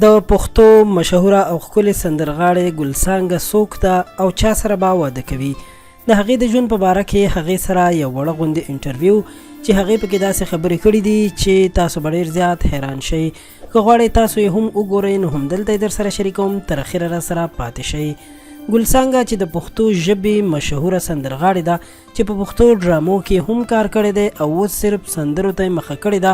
د پښتو مشهوره او ښکلې سندرغاړې ګل سانګه څوک ده او چا سره به واده کوي. د هغې د ژوند په باره کې هغې سره یو وړه غوندې انټرویو چې هغې پکې داسې خبرې کړي دي چې تاسو به ډېر زیات حیران شئ. که غواړئ تاسو یې هم وګورئ نو همدلته یې در سره شریکوم، تر اخره را سره پاتې شئ. ګل سانګه چې د پښتو ژبې مشهوره سندرغاړې ده چې په پښتو ډرامو کې هم کار کړی دی او اوس صرف سندرو ته یې مخه کړې ده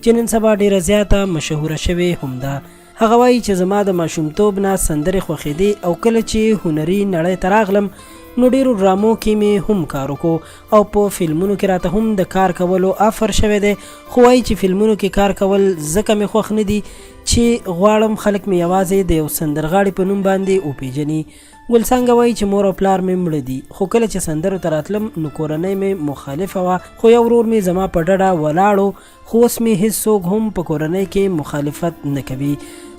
چې نن سبا ډېره زیاته مشهوره شوې هم ده. هغه وایي چې زما د ماشومتوب نه سندرې خوښېدې او کله چې هنري نړۍ ته راغلم نو ډېرو ډرامو کې مې هم کار وکړو او په فلمونو کې راته هم د کار کولو آفر شوی دی، خو وایي چې فلمونو کې کار کول ځکه مې خوښ نه دي چې غواړم خلک مې یوازې د یو سندرغاړي په نوم باندې وپېژني. ګل سانګه وایي چې مور او پلار مې مړه دي، خو کله چې سندرو ته راتلم نو کورنۍ مې مخالفه وه، خو یو ورور مې زما په ډډه ولاړو، خو اوس مې هېڅ څوک هم په کورنۍ کې مخالفت نه کوي.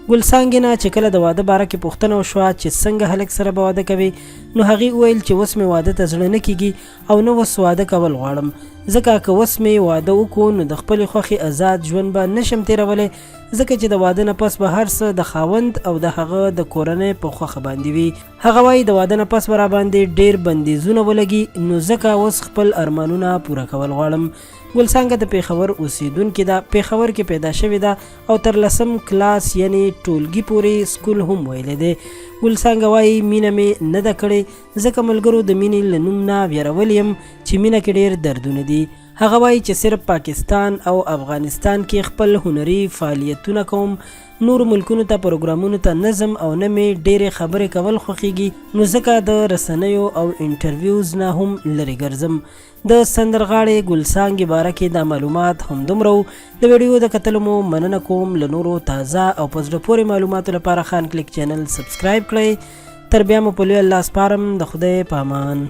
ګل سانګې نه چې کله د واده باره کې پوښتنه وشوه چې څنګه هلک سره به واده کوي نو هغې وویل چې اوس مې واده ته زړه نه کېږي او نه اوس واده کول غواړم، ځکه که اوس مې واده وکړو نو د خپلې خوښې آزاد ژوند به نشم تېرولی، ځکه چې د واده نه پس به هر څه د خاوند او د هغه د کورنۍ په خوښه باندې وي. هغه وایي د واده نه پس به راباندې ډېر بندیزونه ولګي نو ځکه اوس خپل ارمانونه پوره کول غواړم. ګل سانګه د پېښور اوسیدونکې ده، پېښور کې پیدا شوې ده او تر 10م کلاس یعنی ټولګي پورې سکول هم ویلی دی. ګل سانګه وایي مینه مې نه ده کړې ځکه ملګرو د مینې له نوم نه ویرول یم چې مینه کې ډېر دردونه دي. هغه وایي چې صرف پاکستان او افغانستان کې خپل هنري فعالیتونه کوم، نورو ملکونو ته پروګرامونو ته نظم او نه مې ډېرې خبرې کول خوښیږي نو ځکه د رسنیو او انټرویوز نه هم لرې ګرځم. د سندرغاړې ګل سانګې باره کې دا معلومات همدومره وو. د ویډیو د کتلو مو مننه کوم. له نورو تازه او په زړه پورې معلوماتو لپاره خان کلیک چینل سبسکرایب کړئ. تر بیا مو په لوی الله سپارم. د خدای په امان.